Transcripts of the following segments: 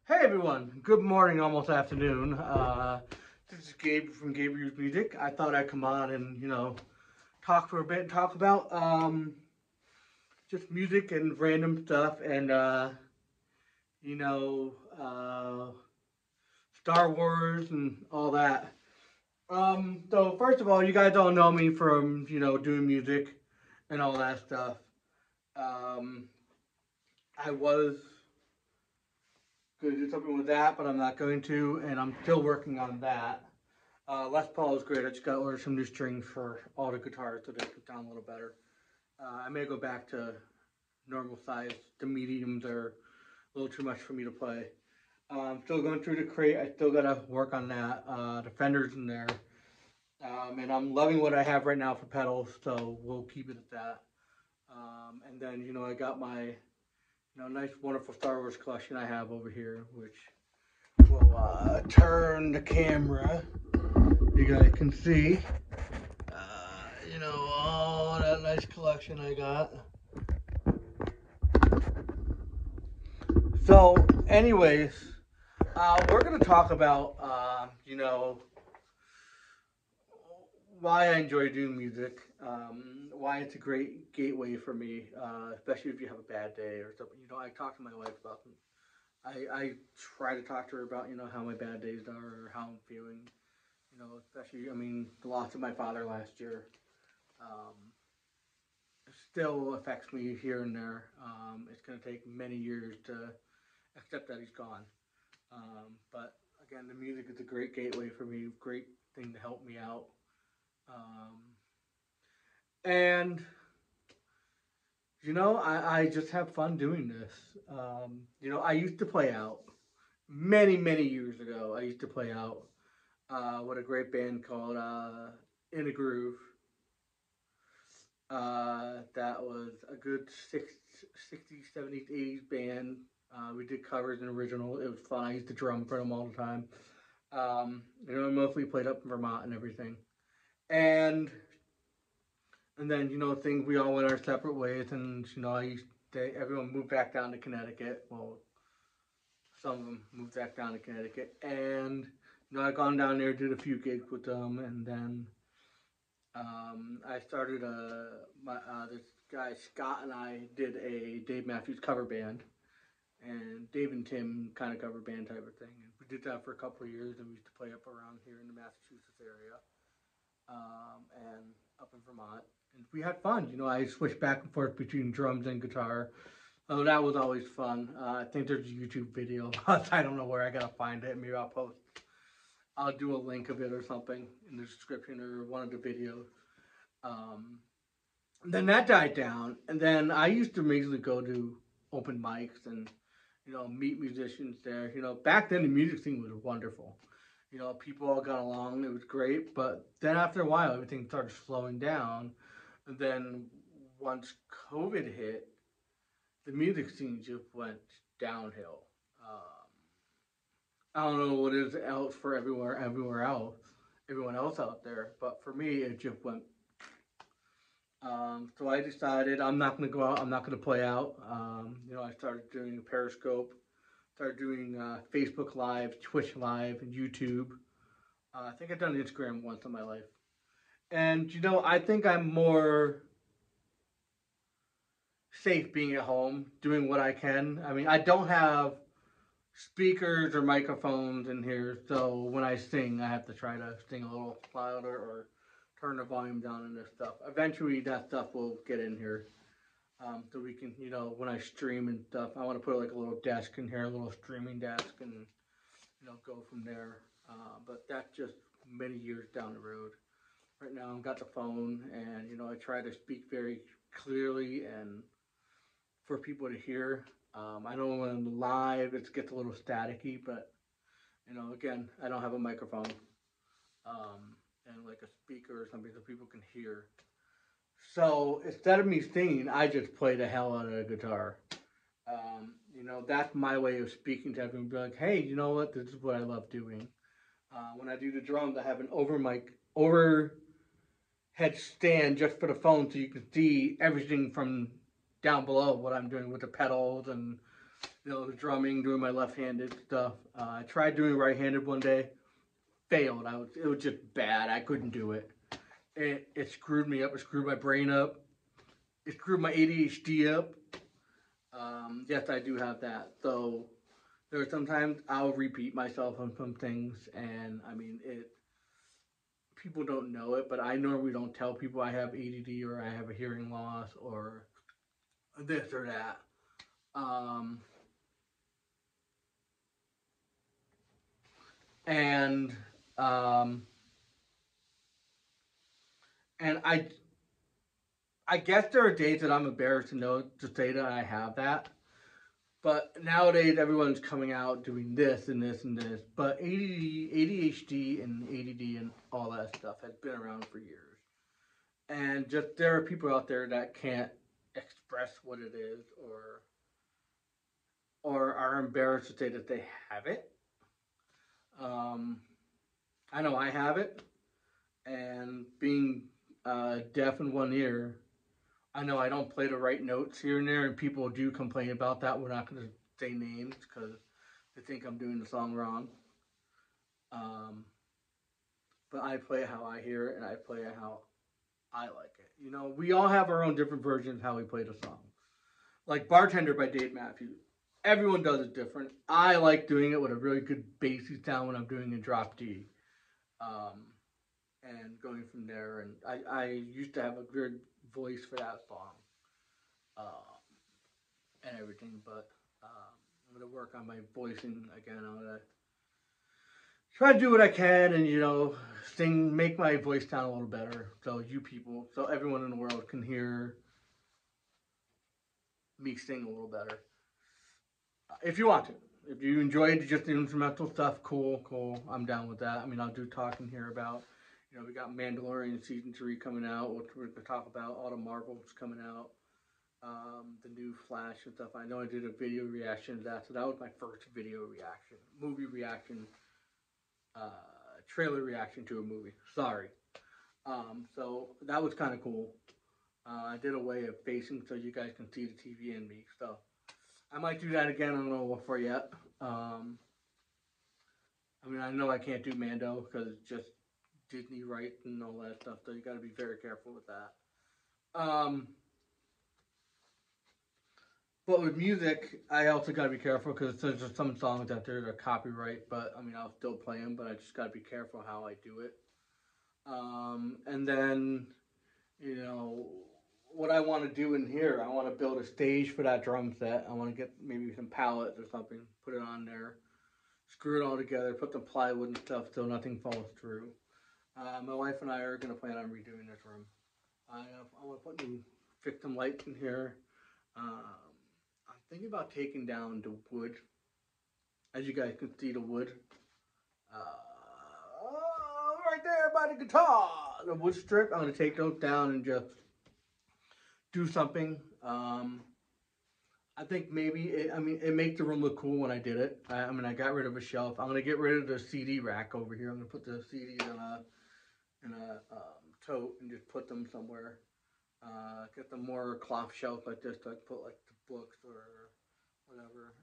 Hey everyone, good morning, almost afternoon. This is Gabe from Gabriel's Music. I thought I'd come on and, talk for a bit and talk about just music and random stuff and, you know, uh, Star Wars and all that. So first of all, you guys all know me from, doing music and all that stuff. Um, I was going to do something with that, but I'm not going to, and I'm still working on that. Les Paul is great. I just got to order some new strings for all the guitars so they can sound a little better. I may go back to normal size. The mediums are a little too much for me to play. I'm still going through the crate. I still got to work on that. The fenders in there. And I'm loving what I have right now for pedals, so we'll keep it at that. And then, I got my, nice, wonderful Star Wars collection I have over here, which will turn the camera. You guys can see, all that nice collection I got. So, anyways, we're going to talk about, why I enjoy doing music, why it's a great gateway for me, especially if you have a bad day or something. I talk to my wife about them. I try to talk to her about, how my bad days are or how I'm feeling. Especially, the loss of my father last year um, still affects me here and there. It's going to take many years to accept that he's gone. But again, the music is a great gateway for me, great thing to help me out. And, I just have fun doing this. I used to play out many, many years ago. I used to play out with a great band called In a Groove. That was a good 60s, 70s, 80s band. We did covers and original. It was fun. I used to drum for them all the time. I mostly played up in Vermont and everything. And then, things, we all went our separate ways. And, everyone moved back down to Connecticut. Well, some of them moved back down to Connecticut. And, I've gone down there, did a few gigs with them. And then I started this guy Scott and I did a Dave Matthews cover band, and Dave and Tim kind of cover band type of thing. And we did that for a couple of years, and we used to play up around here in the Massachusetts area, and up in Vermont. And we had fun. I switched back and forth between drums and guitar. Oh, that was always fun. I think there's a YouTube video. I don't know where I gotta find it. Maybe I'll do a link of it or something in the description or one of the videos. Um, then that died down, and then I used to basically go to open mics and meet musicians there. Back then the music scene was wonderful. People all got along. It was great, but then after a while everything started slowing down. And then once COVID hit, the music scene just went downhill. I don't know what it is else for everyone else out there, but for me it just went. So I decided I'm not going to go out. I'm not going to play out. I started doing Periscope, started doing Facebook Live, Twitch Live, and YouTube. I think I've done Instagram once in my life. And, I think I'm more safe being at home, doing what I can. I don't have speakers or microphones in here, so when I sing, I have to try to sing a little louder or turn the volume down on this stuff. Eventually, that stuff will get in here, so we can, when I stream and stuff, I want to put like a little desk in here, a little streaming desk, and go from there. But that's just many years down the road. Right now, I've got the phone, and I try to speak very clearly and for people to hear. I know when I'm live, it gets a little staticky, but again, I don't have a microphone and like a speaker or something so people can hear. So instead of me singing, I just play the hell out of the guitar. That's my way of speaking to everyone. Be like, hey, you know what? This is what I love doing. When I do the drums, I have an overhead stand just for the phone, so you can see everything from down below what I'm doing with the pedals and the drumming, doing my left-handed stuff. I tried doing right-handed one day, failed. It was just bad. I couldn't do it. It screwed me up. It screwed my brain up. It screwed my ADHD up. Yes, I do have that. So there are sometimes I'll repeat myself on some things, and I mean it. People don't know it, but I normally don't tell people I have ADD or I have a hearing loss or this or that. Um, and um, and I guess there are days that I'm embarrassed to say that I have that. But nowadays, everyone's coming out doing this and this and this. But ADD, ADHD, and ADD and all that stuff has been around for years. And just there are people out there that can't express what it is, or are embarrassed to say that they have it. Um, I know I have it, and being deaf in one ear, I know I don't play the right notes here and there, and people do complain about that. We're not going to say names because they think I'm doing the song wrong. Um, but I play it how I hear it, and I play it how I like it. You know, we all have our own different versions of how we play the song. Like Bartender by Dave Matthews. Everyone does it different. I like doing it with a really good bassy sound when I'm doing a drop D. Um, and going from there. And I used to have a good voice for that song. Um, and everything, but I'm gonna work on my voicing again. I'm gonna try to do what I can, and sing, make my voice sound a little better, so you people, so everyone in the world can hear me sing a little better. If you want to, if you enjoyed just the instrumental stuff, cool, cool. I'm down with that. I mean, I'll do talking here about. We got Mandalorian season 3 coming out, which we're gonna talk about. All the Marvels coming out. The new Flash and stuff. I know I did a video reaction to that, so that was my first video reaction, movie reaction, uh, trailer reaction to a movie. Sorry. So that was kind of cool. I did a way of facing so you guys can see the TV and me. So I might do that again. I don't know what for yet. I mean, I know I can't do Mando because it's just Disney rights and all that stuff. So you got to be very careful with that. But with music, I also gotta be careful because there's just some songs out there that are copyright. But I mean, I'll still play them, but I just gotta be careful how I do it. And then, you know, what I want to do in here, I want to build a stage for that drum set. I want to get maybe some pallets or something, put it on there, screw it all together, put some plywood and stuff so nothing falls through. My wife and I are gonna plan on redoing this room. I want to fix some lights in here. Um, I'm thinking about taking down the wood. As you guys can see, the wood. Right there by the guitar, the wood strip. I'm gonna take those down and just do something. I think maybe it makes the room look cool when I did it. I mean, I got rid of a shelf. I'm gonna get rid of the CD rack over here. I'm gonna put the CDs in a tote and just put them somewhere. Get the more cloth shelf like this to put like the books or whatever.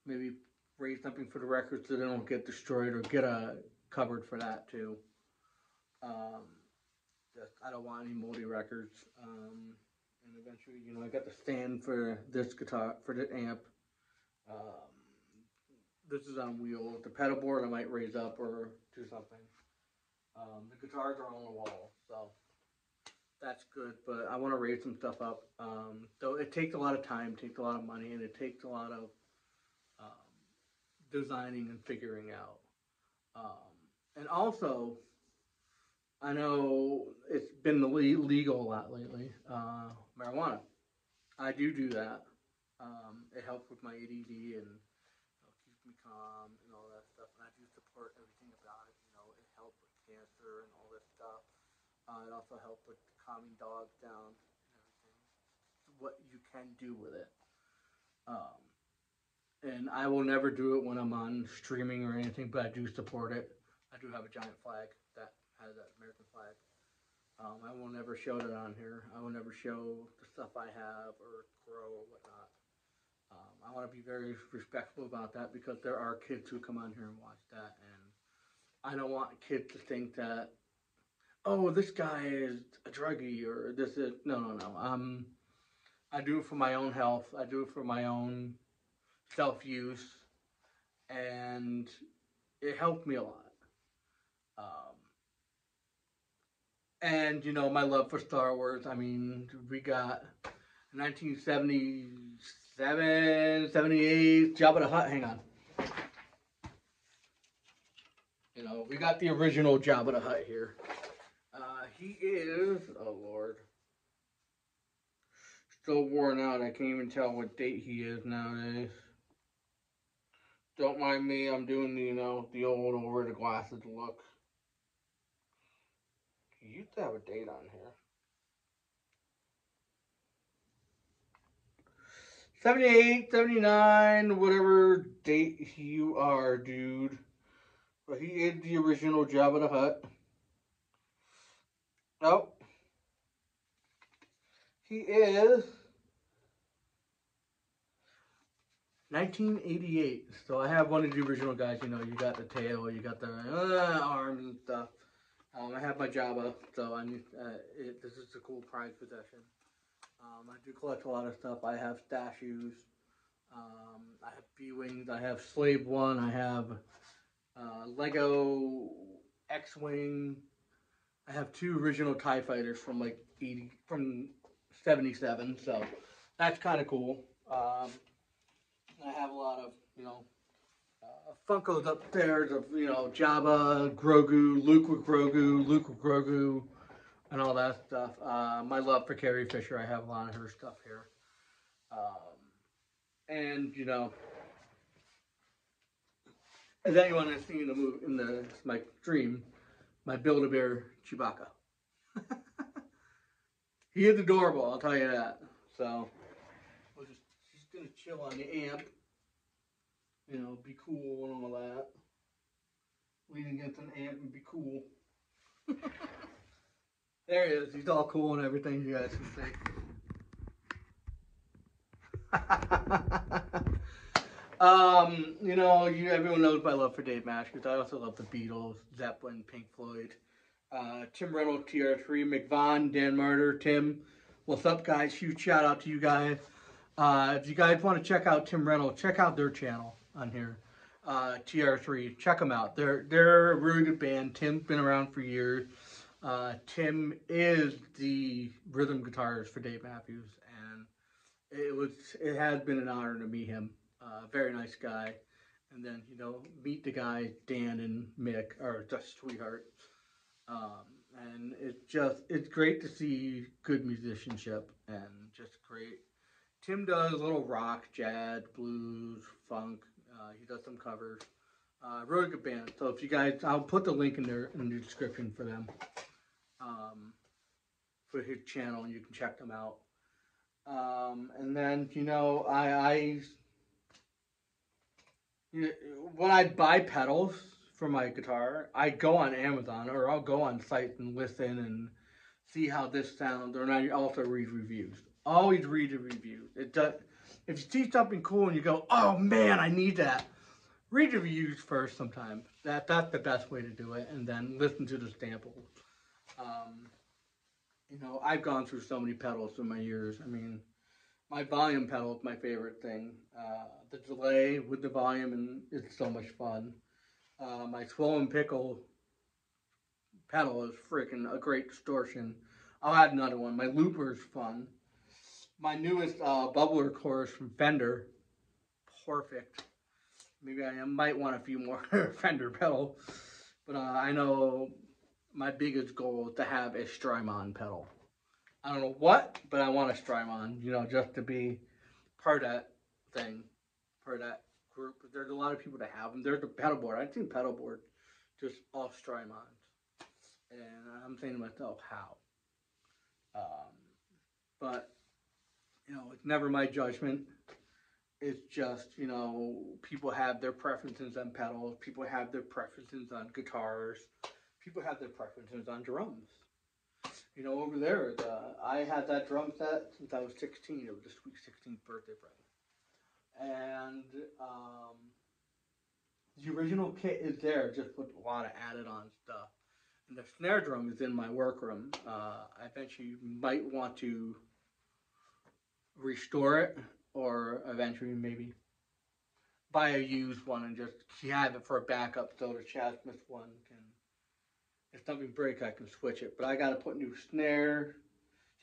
Maybe raise something for the records so they don't get destroyed, or get a cupboard for that too. Um, just I don't want any moldy records. And eventually, I got the stand for this guitar, for the amp. Um, this is on wheels. The pedal board I might raise up or do something. The guitars are on the wall, so that's good. But I want to raise some stuff up. So it takes a lot of time, takes a lot of money, and it takes a lot of um, designing and figuring out. And also, I know it's been legal a lot lately. Marijuana. I do that. It helps with my ADD and keeps me calm and all that stuff. And I do support everything about it. It helps with cancer and all this stuff. It also helps with calming dogs down and everything. What you can do with it. Um, and I will never do it when I'm on streaming or anything, but I do support it. I do have a giant flag that has that American flag. I will never show that on here. I will never show the stuff I have or grow or whatnot. I want to be very respectful about that because there are kids who come on here and watch that, and I don't want kids to think that, oh, this guy is a druggie or this is no, no, no. I do it for my own health. I do it for my own self use, and it helped me a lot. Um, and my love for Star Wars. I mean, we got 1977, 78, Jabba the Hutt. Hang on. We got the original Jabba the Hutt here. He is, oh Lord, still worn out. I can't even tell what date he is nowadays. Don't mind me. I'm doing the old over the glasses look. He used to have a date on here. 78, 79, whatever date you are, dude. But he is the original Jabba the Hutt. Oh. He is 1988. So I have one of the original guys. You got the tail, you got the arms and stuff. I have my Jabba, so I need. This is a cool prized possession. I do collect a lot of stuff. I have statues. I have B-wings. I have Slave One. I have Lego X-wing. I have two original TIE fighters from like 77. So that's kind of cool. I have a lot of Funkos upstairs of Jabba, Grogu, Luke with Grogu, and all that stuff. My love for Carrie Fisher, I have a lot of her stuff here. And as anyone has seen in the movie, my stream, my Build-A-Bear Chewbacca. He is adorable, I'll tell you that. So she's gonna chill on the amp. Be cool and all that. Lean against an amp and be cool. There he is. He's all cool and everything, you guys can see. Everyone knows my love for Dave Matthews. I also love the Beatles, Zeppelin, Pink Floyd. Tim Reynolds, TR3, McVaughn, Dan Murder, Tim. What's up, guys? Huge shout out to you guys. If you guys want to check out Tim Reynolds, check out their channel on here. TR3, check them out. They're a really good band. Tim's been around for years. Tim is the rhythm guitarist for Dave Matthews, and it has been an honor to meet him. Very nice guy. And then meet the guys Dan and Mick are just sweethearts. And it's great to see good musicianship and just great. Tim does a little rock, jazz, blues, funk. He does some covers. Really good band. So if you guys, I'll put the link in the description for them. For his channel, and you can check them out. And then when I buy pedals for my guitar, I go on Amazon or I'll go on sites and listen and see how this sounds. Or I also read reviews. Always read the reviews. It does. If you see something cool and you go, "Oh man, I need that," read the reviews first. Sometimes that's the best way to do it, and then listen to the samples. I've gone through so many pedals through my years. I mean, my volume pedal is my favorite thing. The delay with the volume, and it's so much fun. My Swollen Pickle pedal is freaking a great distortion. I'll add another one. My looper is fun. My newest bubbler chorus from Fender, perfect. Maybe I might want a few more Fender pedals, but I know my biggest goal is to have a Strymon pedal. I don't know what, but I want a Strymon, just to be part of that thing, part of that group. There's a lot of people that have them. There's the pedal board. I've seen pedal board just off Strymons. And I'm saying to myself, how? But, it's never my judgment. It's just, people have their preferences on pedals. People have their preferences on guitars. People have their preferences on drums. Over there, I had that drum set since I was 16. It was a sweet 16th birthday present. and the original kit is there, just with a lot of added on stuff. And the snare drum is in my workroom. I eventually might want to restore it, or eventually maybe buy a used one and just have it for a backup, so the Chad Smith one can, if something breaks, I can switch it. But I got to put new snares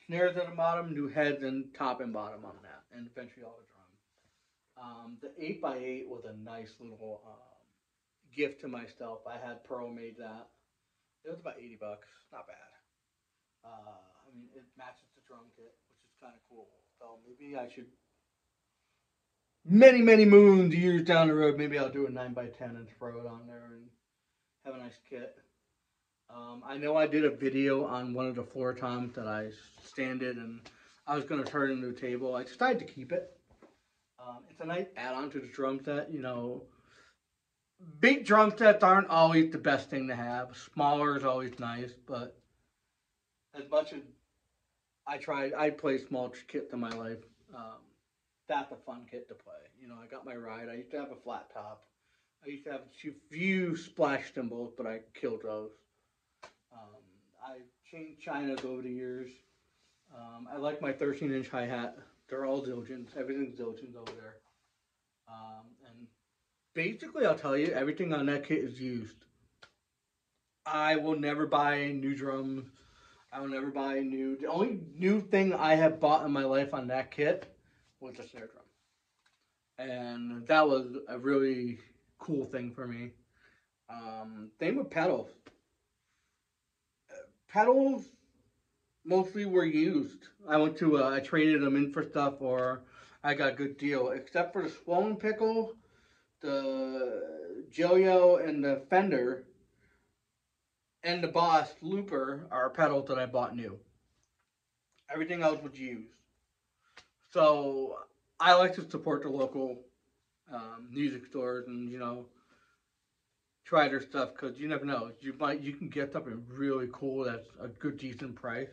at the bottom, new heads, and top and bottom on that, and eventually all the drums. The 8x8 was a nice little gift to myself. I had Pearl made that. It was about $80, not bad. I mean, it matches the drum kit, which is kind of cool. So maybe I should, many moons, years down the road, maybe I'll do a 9x10 and throw it on there and have a nice kit. I know I did a video on one of the floor toms that I sanded, and I was going to turn it into a table. I decided to keep it. It's a nice add-on to the drum set. You know, big drum sets aren't always the best thing to have. Smaller is always nice, but as much as I play small kits in my life. That's a fun kit to play. You know, I got my ride. I used to have a flat top. I used to have a few splash cymbals, but I killed those. I changed Chinas over the years. I like my 13-inch hi-hat. They're all Zildjians. Everything's Zildjians over there. And basically, I'll tell you, everything on that kit is used. I will never buy new drums. I will never buy new. The only new thing I have bought in my life on that kit was a snare drum. And that was a really cool thing for me. Same with pedals. Pedals mostly were used. I traded them in for stuff, or I got a good deal. Except for the Swollen Pickle, the Joyo, and the Fender, and the Boss Looper are pedals that I bought new. Everything else was used. So I like to support the local music stores, and try their stuff, because you never know. You can get something really cool that's a good decent price.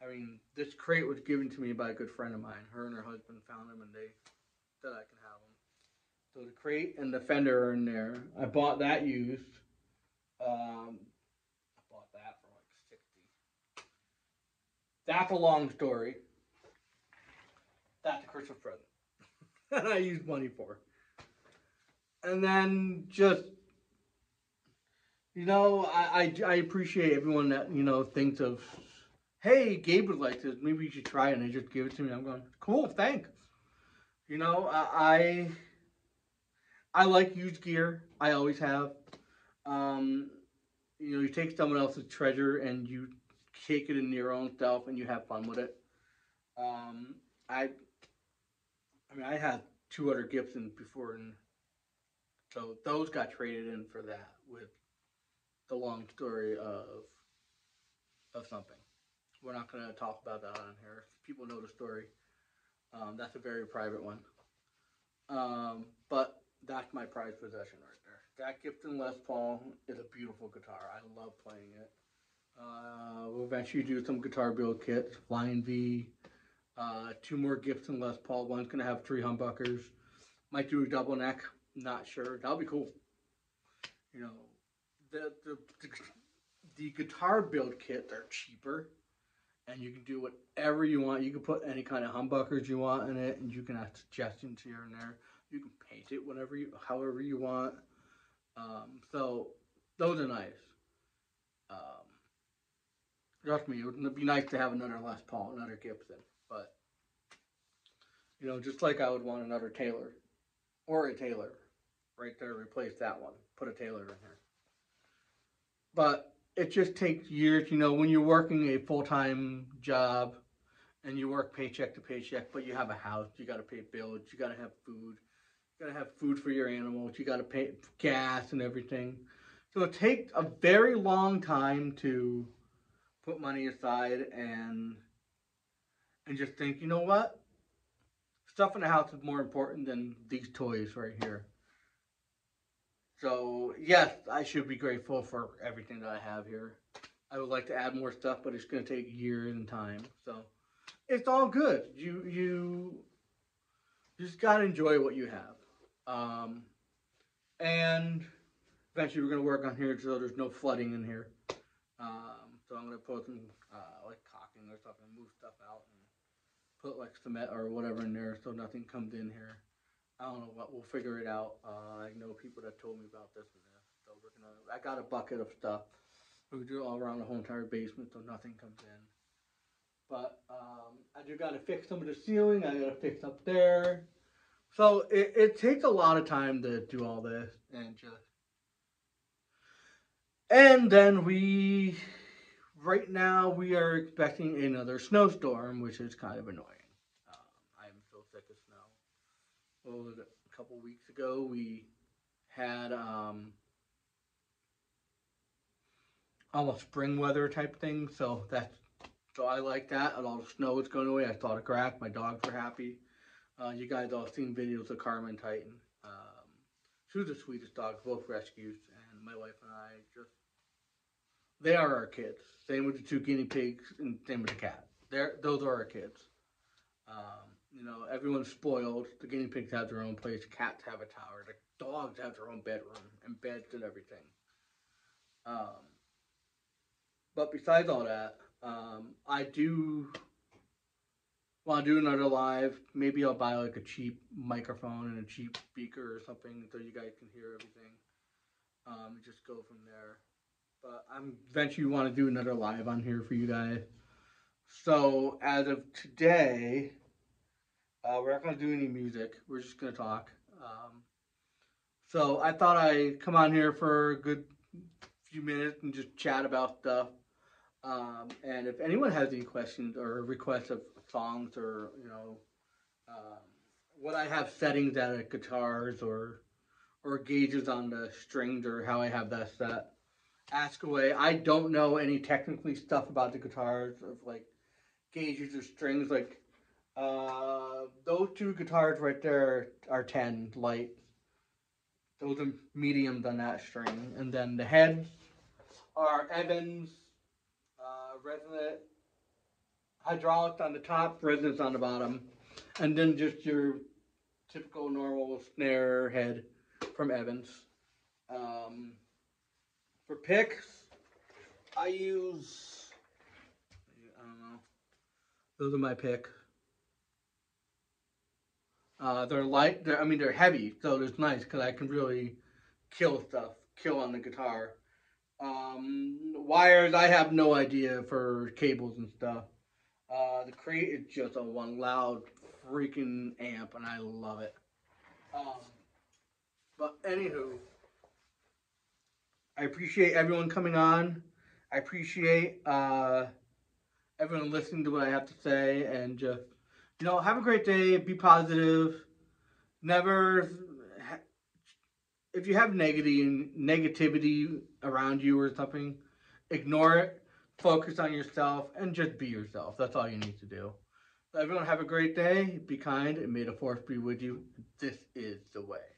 I mean, this crate was given to me by a good friend of mine. Her and her husband found them, and they said I can have them. So the crate and the Fender are in there. I bought that used. I bought that for like 60. That's a long story. That's a Christmas present that I used money for. And then just, I appreciate everyone that, thinks of, hey, Gabe would like this, maybe you should try it, and they just give it to me. I'm going, cool, thanks. I like used gear. I always have. You take someone else's treasure and you take it into your own self, and you have fun with it. I had 2 other Gibsons before, and so those got traded in for that, with the long story of something. We're not going to talk about that on here. People know the story. That's a very private one. But that's my prized possession right there. That Gibson Les Paul is a beautiful guitar. I love playing it. We'll eventually do some guitar build kits. Flying V. 2 more Gibson Les Paul. One's going to have 3 humbuckers. Might do a double neck. Not sure. That'll be cool. The guitar build kits are cheaper, and you can do whatever you want. You can put any kind of humbuckers you want in it, and you can add suggestions here and there. You can paint it however you want. So those are nice. Trust me, it would be nice to have another Les Paul, another Gibson, but just like I would want another Taylor or a Taylor right there, replace that one, put a Taylor in here. But it just takes years, when you're working a full-time job and you work paycheck to paycheck, but you have a house, you got to pay bills, you got to have food. You got to have food for your animals, you got to pay gas and everything. So it takes a very long time to put money aside and just think, you know what? Stuff in the house is more important than these toys right here. So, yes, I should be grateful for everything that I have here. I would like to add more stuff, but it's going to take years and time. So, it's all good. you just gotta enjoy what you have. And eventually we're gonna work on here so there's no flooding in here. So I'm gonna put some like caulking or something, move stuff out, and put like cement or whatever in there so nothing comes in here. I don't know what, we'll figure it out. I know people that told me about this and this, so we're gonna. I got a bucket of stuff. We're gonna do it all around the whole entire basement so nothing comes in. But I just gotta fix some of the ceiling. I gotta fix up there. So it takes a lot of time to do all this and just. And then right now we are expecting another snowstorm, which is kind of annoying. I am so sick of snow. Well, a couple weeks ago we had almost spring weather type thing, so I like that. And all the snow is going away. I saw the grass. My dogs were happy. You guys all seen videos of Carmen Titan. She was the sweetest dog, both rescues, and my wife and I just they are our kids. Same with the two guinea pigs, and same with the cat. Those are our kids. Everyone's spoiled. The guinea pigs have their own place. Cats have a tower. The dogs have their own bedroom and beds and everything. Um, but besides all that, I do want to do another live. Maybe I'll buy like a cheap microphone and a cheap speaker or something so you guys can hear everything. Just go from there. But I'm eventually want to do another live on here for you guys. So as of today, we're not going to do any music. We're just going to talk. So I thought I'd come on here for a good few minutes and just chat about stuff. And if anyone has any questions or requests of songs or, what I have settings at guitars or gauges on the strings or how I have that set, ask away. I don't know any technically stuff about the guitars of like gauges or strings. Like those two guitars right there are 10 light. Those are mediums on that string, and then the heads are Evans, resonant, hydraulics on the top, resonance on the bottom, and then just your typical normal snare head from Evans. For picks, I use, I don't know, those are my picks. They're light, they're heavy, so it's nice because I can really kill on the guitar. Wires, I have no idea for cables and stuff. The Crate is just a one loud freaking amp, and I love it. But anywho, I appreciate everyone coming on. I appreciate everyone listening to what I have to say, and just have a great day. Be positive. Never. If you have negativity around you or something, ignore it. Focus on yourself and just be yourself. That's all you need to do. So everyone have a great day. Be kind, and may the force be with you. This is the way.